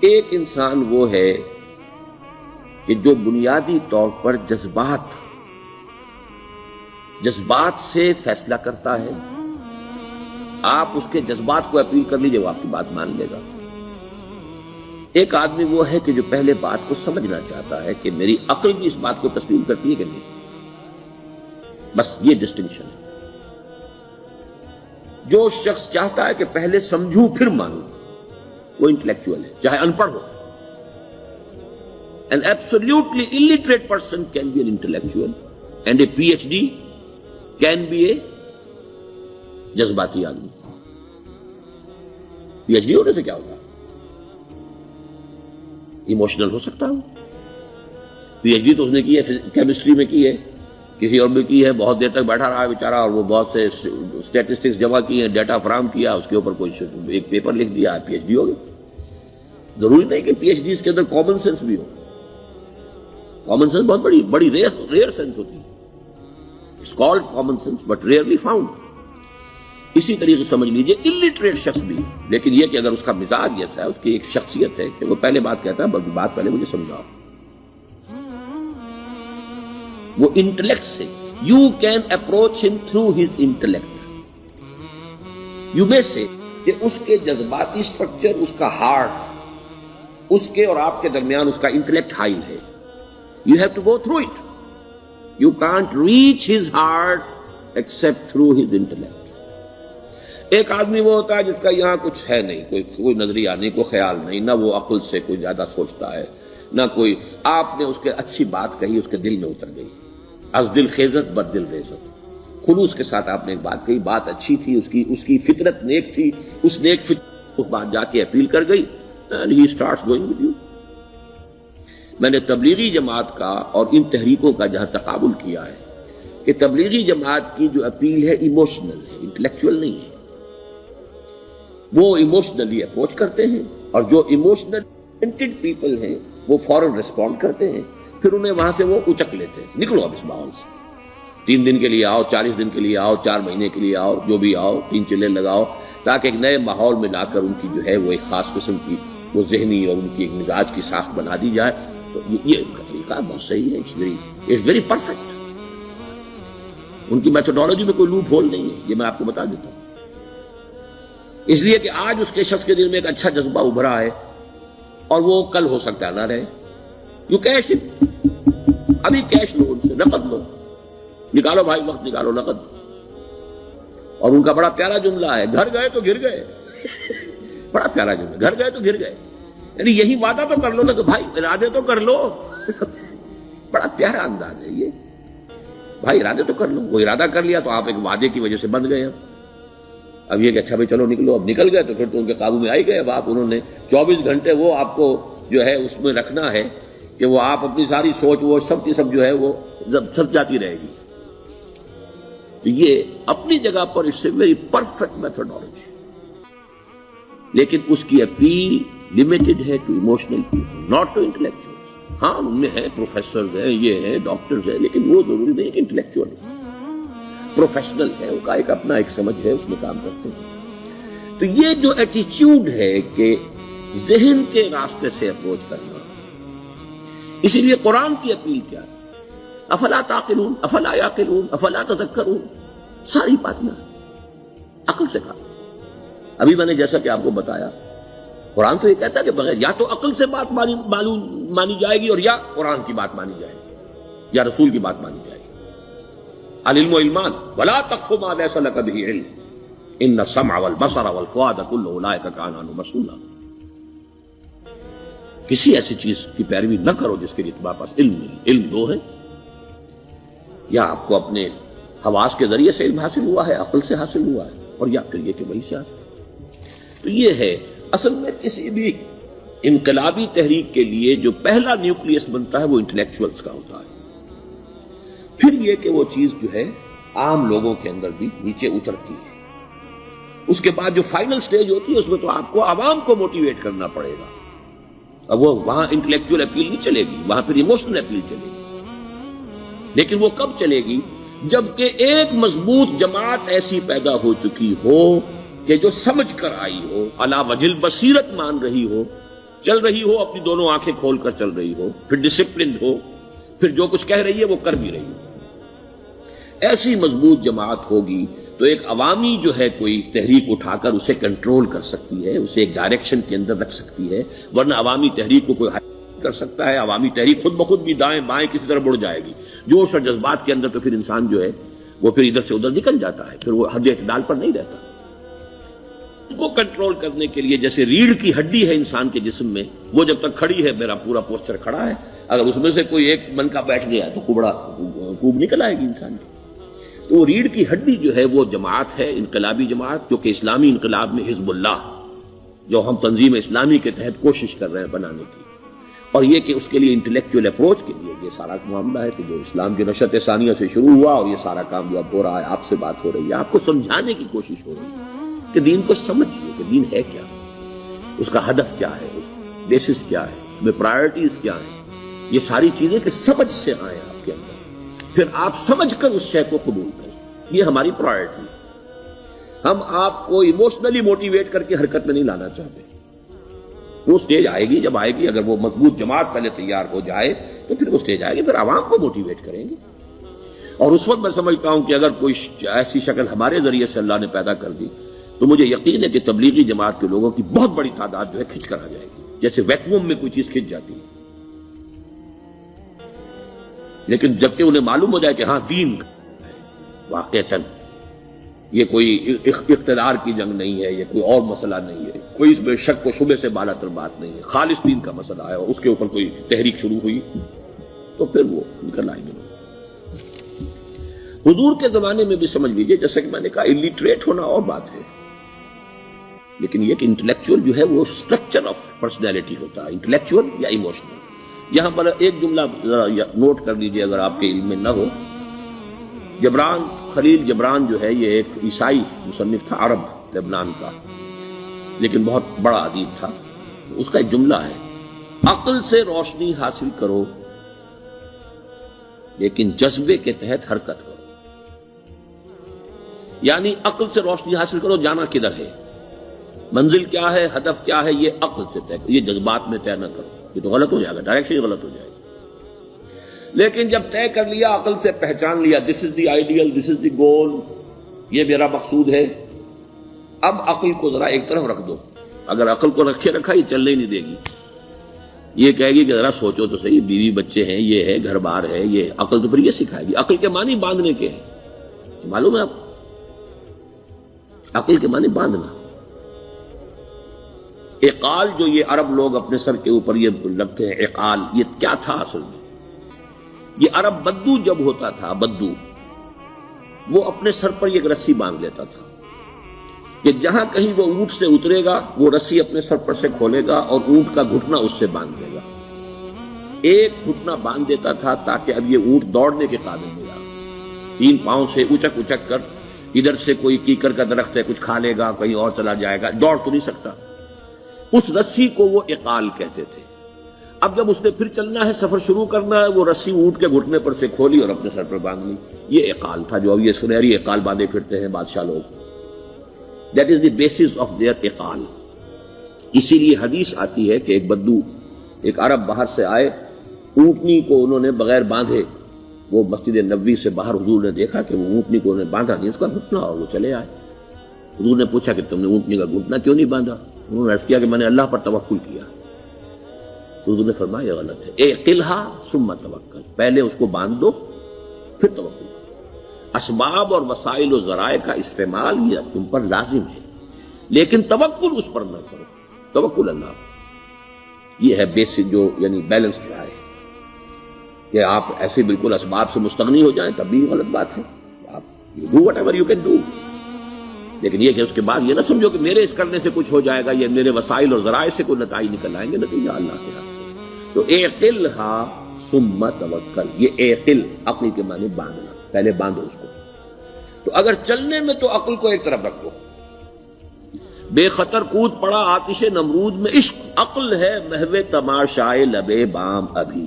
ایک انسان وہ ہے کہ جو بنیادی طور پر جذبات سے فیصلہ کرتا ہے. آپ اس کے جذبات کو اپیل کر لیجئے، وہ آپ کی بات مان لے گا. ایک آدمی وہ ہے کہ جو پہلے بات کو سمجھنا چاہتا ہے کہ میری عقل بھی اس بات کو تسلیم کرتی ہے کہ نہیں. بس یہ ڈسٹنکشن ہے. جو شخص چاہتا ہے کہ پہلے سمجھوں پھر مانوں، وہ انٹلیکچوئل ہے، چاہے ان پڑھ ہو. An absolutely illiterate person can be an intellectual and a PhD can be a جذباتی آدمی. PhD ہونے سے کیا ہوگا؟ ایموشنل ہو سکتا ہوں. PhD تو اس نے کی ہے کیمسٹری میں کی ہے، کسی اور میں کی ہے، بہت دیر تک بیٹھا رہا ہے بیچارہ، اور وہ بہت سے اسٹیٹسٹکس جمع کیے ہیں، ڈیٹا فراہم کیا، اس کے اوپر کوئی ایک پیپر لکھ دیا، PhD ہو گئی. ضروری نہیں کہ PhD اس کے اندر کامن سینس بھی ہو. کامن سینس بہت بڑی ریئر سینس ہوتی ہے. It's called common sense but rarely found. اسی طریقے سمجھ لیجئے الٹریٹ شخص بھی، لیکن یہ کہ اگر اس کا مزاج جیسا ہے، اس کی ایک شخصیت ہے کہ وہ پہلے بات کہتا ہے، بلکہ بات پہلے مجھے سمجھاؤ. وہ انٹلیکٹ سے یو کین اپروچ ہم تھرو ہز انٹلیکٹ. یو میں سے کہ اس کے جذباتی اسٹرکچر، اس کا ہارٹ، اس کے اور آپ کے درمیان اس کا انٹلیکٹ حائل ہے. You have to go through it. You can't reach his heart except through his intellect. ایک آدمی وہ ہوتا ہے جس کا یہاں کچھ ہے نہیں، کوئی نظریہ نہیں، کوئی خیال نہیں، نہ وہ عقل سے کوئی زیادہ سوچتا ہے، نہ کوئی. آپ نے اس کے اچھی بات کہی، اس کے دل میں اتر گئی. از دل خیزت بر دل ریزت. خلوص کے ساتھ آپ نے ایک بات کہی، بات اچھی تھی، اس کی فطرت نیک تھی، اس نیک فطرت اس بات جا کے اپیل کر گئی. And he starts going with you. میں نے تبلیغی جماعت کا اور ان تحریکوں کا جہاں تقابل کیا ہے کہ تبلیغی جماعت کی جو اپیل ہے ایموشنل ہے، انٹلیکچوئل نہیں ہے. وہ ایموشنلی اپروچ کرتے ہیں، اور جو ایموشنل پیپل ہیں وہ فوراً ریسپونڈ کرتے ہیں، پھر انہیں وہاں سے وہ اچک لیتے ہیں. نکلو اب اس ماحول سے. 3 دن کے لیے آؤ، 40 دن کے لیے آؤ، 4 مہینے کے لیے آؤ، جو بھی آؤ، 3 چلے لگاؤ، تاکہ ایک نئے ماحول میں لا کر ان کی جو ہے وہ ایک خاص قسم کی وہ ذہنی اور ان کی ایک مزاج کی ساخت بنا دی جائے. تو یہ ان کا طریقہ بہت صحیح ہے. It's very perfect. ان کی میتھڈالوجی میں کوئی لوپ ہول نہیں ہے، یہ میں آپ کو بتا دیتا ہوں. اس لیے کہ آج اس کے شخص کے دل میں ایک اچھا جذبہ ابھرا ہے، اور وہ کل ہو سکتا ہے نہ رہے. You cash it. ابھی کیش لو، ان سے نقد لو، نکالو بھائی، وقت نکالو، نقد. اور ان کا بڑا پیارا جملہ ہے، گھر گئے تو گر گئے. بڑا پیارا جملہ، گھر گئے تو گر گئے. یعنی یہی وعدہ تو کر لو نا کہ بھائی ارادے تو کر لو. بڑا پیارا انداز ہے یہ. بھائی ارادے تو کر لو. وہ ارادہ کر لیا تو آپ ایک وعدے کی وجہ سے بند گئے. اب یہ کہ اچھا بھائی چلو نکلو. اب نکل گئے تو پھر تو ان کے قابو میں آئی گئے. اب آپ انہوں نے 24 گھنٹے وہ آپ کو جو ہے اس میں رکھنا ہے کہ وہ آپ اپنی ساری سوچ وہ سب کی سب جو ہے وہ سب جاتی رہے گی. تو یہ اپنی جگہ پر اس سے ویری پرفیکٹ میتھڈالوجی، لیکن اس کی اپیل لمیٹڈ ہے to emotional people, not to intellectuals. ہاں ان میں ہیں پروفیسرز ہیں، یہ ہیں ڈاکٹرز ہیں، لیکن وہ ضروری نہیں کہ انٹلیکچوئل ہے. پروفیشنل ہے، ان کا ایک اپنا ایک سمجھ ہے، اس میں کام کرتے ہیں. تو یہ جو ایٹیچیوڈ ہے کہ ذہن کے راستے سے اپروچ کرنا، اسی لیے قرآن کی اپیل کیا ہے؟ افلا تعقلون، افلا یعقلون، افلا تذکرون. ساری باتیں عقل سے کہا. ابھی میں نے جیسا کہ آپ کو بتایا، قرآن تو یہ کہتا ہے کہ بغیر یا تو عقل سے بات مانی جائے گی، اور یا قرآن کی بات مانی جائے گی، یا رسول کی بات مانی جائے گی. العلم علمان ولا تقف ما ليس لك به علم ان السمع والبصر والفؤاد كل اولئك كان عنه مسؤولا. کسی ایسی چیز کی پیروی نہ کرو جس کے لیے تمہارے پاس علم نہیں. علم دو ہے، یا آپ کو اپنے حواس کے ذریعے سے علم حاصل ہوا ہے، عقل سے حاصل ہوا ہے، اور یا پھر یہ کہ وہی سے حاصل. تو یہ ہے اصل میں کسی بھی انقلابی تحریک کے لیے جو پہلا نیوکلیس بنتا ہے وہ انٹلیکچوئلز کا ہوتا ہے. پھر یہ کہ وہ چیز جو ہے عام لوگوں کے اندر بھی نیچے اترتی ہے. اس کے بعد جو فائنل سٹیج ہوتی ہے اس میں تو آپ کو عوام کو موٹیویٹ کرنا پڑے گا. اب وہ وہاں انٹلیکچوئل اپیل نہیں چلے گی، وہاں پھر ایموشنل اپیل چلے گی. لیکن وہ کب چلے گی؟ جبکہ ایک مضبوط جماعت ایسی پیدا ہو چکی ہو کہ جو سمجھ کر آئی ہو، علی وجہ البصیرت مان رہی ہو چل رہی ہو اپنی دونوں آنکھیں کھول کر چل رہی ہو، پھر ڈسپلنڈ ہو، پھر جو کچھ کہہ رہی ہے وہ کر بھی رہی ہو، ایسی مضبوط جماعت ہوگی تو ایک عوامی جو ہے کوئی تحریک اٹھا کر اسے کنٹرول کر سکتی ہے، اسے ایک ڈائریکشن کے اندر رکھ سکتی ہے، ورنہ عوامی تحریک کو کوئی کر سکتا ہے؟ عوامی تحریک خود بخود بھی دائیں بائیں کسی طرف بڑھ جائے گی، جوش اور جذبات کے اندر، تو پھر انسان جو ہے وہ پھر ادھر سے ادھر نکل جاتا ہے، پھر وہ حد اعتدال پر نہیں رہتا۔ اس کو کنٹرول کرنے کے لیے جیسے ریڑھ کی ہڈی ہے انسان کے جسم میں، وہ جب تک کھڑی ہے میرا پورا پوسچر کھڑا ہے، اگر اس میں سے کوئی ایک منکا بیٹھ گیا تو کوب نکل آئے گی انسان کی۔ تو وہ ریڑھ کی ہڈی جو ہے وہ جماعت ہے، انقلابی جماعت، جو کہ اسلامی انقلاب میں حزب اللہ، جو ہم تنظیم اسلامی کے تحت کوشش کر رہے ہیں بنانے کی، اور یہ کہ اس کے لیے انٹلیکچوئل اپروچ کے لیے یہ سارا معاملہ ہے کہ جو اسلام کی نشأت ثانیہ سے شروع ہوا اور یہ سارا کام جو اب ہو رہا ہے، آپ سے بات ہو رہی ہے، آپ کو سمجھانے کی کوشش ہو رہی ہے کہ دین کو سمجھیے کہ دین ہے کیا، اس کا ہدف کیا ہے، اس کا بیسس کیا ہے، اس میں پرائرٹیز کیا ہیں، یہ ساری چیزیں کہ سمجھ سے آئیں آپ کے اندر، پھر آپ سمجھ کر اس شے کو قبول کریں۔ یہ ہماری پرائرٹی ہے۔ ہم آپ کو ایموشنلی موٹیویٹ کر کے حرکت میں نہیں لانا چاہتے۔ وہ سٹیج آئے گی، جب آئے گی، اگر وہ مضبوط جماعت پہلے تیار ہو جائے تو پھر وہ سٹیج آئے گی، پھر عوام کو موٹیویٹ کریں گے۔ اور اس وقت میں سمجھتا ہوں کہ اگر کوئی ایسی شکل ہمارے ذریعے سے اللہ نے پیدا کر دی تو مجھے یقین ہے کہ تبلیغی جماعت کے لوگوں کی بہت بڑی تعداد جو ہے کھنچ کر آ جائے گی، جیسے ویکیوم میں کوئی چیز کھنچ جاتی ہے۔ لیکن جبکہ انہیں معلوم ہو جائے کہ ہاں دین واقعتاً یہ کوئی اقتدار کی جنگ نہیں ہے، یہ کوئی اور مسئلہ نہیں ہے، کوئی اس میں شک و شبے سے بالا تر بات نہیں ہے، خالص دین کا مسئلہ ہے، اور اس کے اوپر کوئی تحریک شروع ہوئی تو پھر وہ نکل آئیں گے۔ حضور کے زمانے میں بھی سمجھ لیجئے، جیسا کہ میں نے کہا الٹریٹ ہونا اور بات ہے، لیکن یہ کہ انٹلیکچوئل جو ہے وہ اسٹرکچر آف پرسنالٹی ہوتا ہے، انٹلیکچوئل یا ایموشنل۔ یہاں پر ایک جملہ ذرا نوٹ کر لیجئے اگر آپ کے علم میں نہ ہو، جبران، خلیل جبران جو ہے یہ ایک عیسائی مصنف تھا، عرب لبنان کا، لیکن بہت بڑا ادیب تھا۔ اس کا ایک جملہ ہے، عقل سے روشنی حاصل کرو لیکن جذبے کے تحت حرکت کرو۔ یعنی عقل سے روشنی حاصل کرو، جانا کدھر ہے، منزل کیا ہے، ہدف کیا ہے، یہ عقل سے طے کرو، یہ جذبات میں طے نہ کرو، یہ تو غلط ہو جائے گا، ڈائریکشن غلط ہو جائے گا۔ لیکن جب طے کر لیا، عقل سے پہچان لیا، دس از دی آئیڈیل، دس از دی گول، یہ میرا مقصود ہے، اب عقل کو ذرا ایک طرف رکھ دو۔ اگر عقل کو رکھے رکھا یہ چلنے ہی نہیں دے گی، یہ کہے گی کہ ذرا سوچو تو صحیح، بیوی بچے ہیں، یہ ہے، گھر بار ہے، یہ عقل تو پھر یہ سکھائے گی۔ عقل کے معنی باندھنے کے ہیں، معلوم ہے آپ، عقل کے معنی باندھنا۔ اقال جو یہ عرب لوگ اپنے سر کے اوپر یہ لگتے ہیں، اقال، یہ کیا تھا اصل میں؟ یہ عرب بدو جب ہوتا تھا، بدو وہ اپنے سر پر ایک رسی باندھ لیتا تھا کہ جہاں کہیں وہ اونٹ سے اترے گا وہ رسی اپنے سر پر سے کھولے گا اور اونٹ کا گھٹنا اس سے باندھ دے گا۔ ایک گھٹنا باندھ دیتا تھا تاکہ اب یہ اونٹ دوڑنے کے قابل نہیں رہا، 3 پاؤں سے اچک اچک کر، ادھر سے کوئی کیکر کا درخت ہے کچھ کھا لے گا، کہیں اور چلا جائے گا، دوڑ تو نہیں سکتا۔ اس رسی کو وہ اقال کہتے تھے۔ اب جب اس نے پھر چلنا ہے، سفر شروع کرنا ہے، وہ رسی اونٹ کے گھٹنے پر سے کھولی اور اپنے سر پر باندھ لی۔ یہ اقال تھا جو اب یہ سنہری اقال باندھے پھرتے ہیں بادشاہ لوگ۔ That is the basis of their اقال۔ اسی لیے حدیث آتی ہے کہ ایک بدو، ایک عرب باہر سے آئے، اونٹنی کو انہوں نے بغیر باندھے، وہ مسجد نبوی سے باہر حضور نے دیکھا کہ وہ اونٹنی کو انہوں نے باندھا نہیں، اس کا گھٹنا، اور وہ چلے آئے۔ حضور نے پوچھا کہ تم نے اونٹنی کا گھٹنا کیوں نہیں باندھا؟ انہوں نے عرض کیا کہ میں نے اللہ پر توکل کیا۔ تو حضور نے فرمایا یہ غلط ہے، اعقلھا ثم توکل، پہلے اس کو باندھ دو پھر توکل۔ اسباب اور وسائل و ذرائع کا استعمال یہ تم پر لازم ہے، لیکن توکل اس پر نہ کرو، توکل اللہ پر۔ یہ ہے بیسک جو یعنی بیلنسڈ رائے، کہ آپ ایسے بالکل اسباب سے مستغنی ہو جائیں تب بھی غلط بات ہے، آپ you do whatever you can do، لیکن یہ کہ اس کے بعد یہ نہ سمجھو کہ میرے اس کرنے سے کچھ ہو جائے گا، یہ میرے وسائل اور ذرائع سے کوئی نتائج نکل آئیں گے، نتیجہ اللہ کے حق۔ تو اعقلھا ثم توکل، یہ اعقل، عقل کے معنی باندھنا، پہلے باندھو اس کو۔ تو اگر چلنے میں تو عقل کو ایک طرف رکھ دو، بے خطر کود پڑا آتش نمرود میں عشق، عقل ہے محو تماشائے لبے بام ابھی۔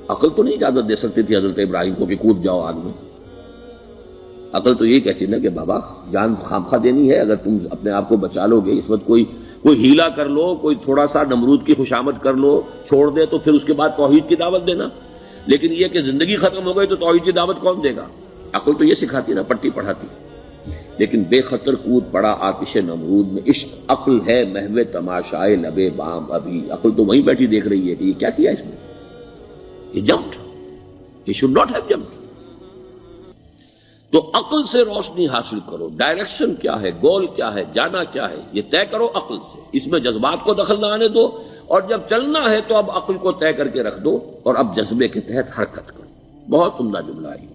عقل تو نہیں اجازت دے سکتی تھی حضرت ابراہیم کو کہ کود جاؤ آگ میں، عقل تو یہی کہتی نا کہ بابا جان خامخواہ دینی ہے، اگر تم اپنے آپ کو بچا لو گے، اس وقت کوئی کوئی ہیلا کر لو، کوئی تھوڑا سا نمرود کی خوشامد کر لو، چھوڑ دے تو پھر اس کے بعد توحید کی دعوت دینا. لیکن یہ کہ زندگی ختم ہو گئی تو توحید کی دعوت کون دے گا؟ عقل تو یہ سکھاتی نا، پٹی پڑھاتی. لیکن بے خطر کود پڑا آتش نمرود میں، عشق عقل ہے محو تماشائے لبے بام ابھی. عقل تو وہیں بیٹھی دیکھ رہی ہے کہ یہ کیا کیا اس نے، یہ جمپڈ، یہ شوڈ ناٹ ہیو جمپڈ. تو عقل سے روشنی حاصل کرو، ڈائریکشن کیا ہے، گول کیا ہے، جانا کیا ہے، یہ طے کرو عقل سے. اس میں جذبات کو دخل نہ آنے دو، اور جب چلنا ہے تو اب عقل کو طے کر کے رکھ دو اور اب جذبے کے تحت حرکت کرو. بہت عمدہ جملہ ہے.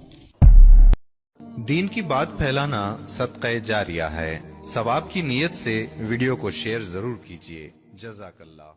دین کی بات پھیلانا صدقہ جاریہ ہے. ثواب کی نیت سے ویڈیو کو شیئر ضرور کیجیے. جزاک اللہ.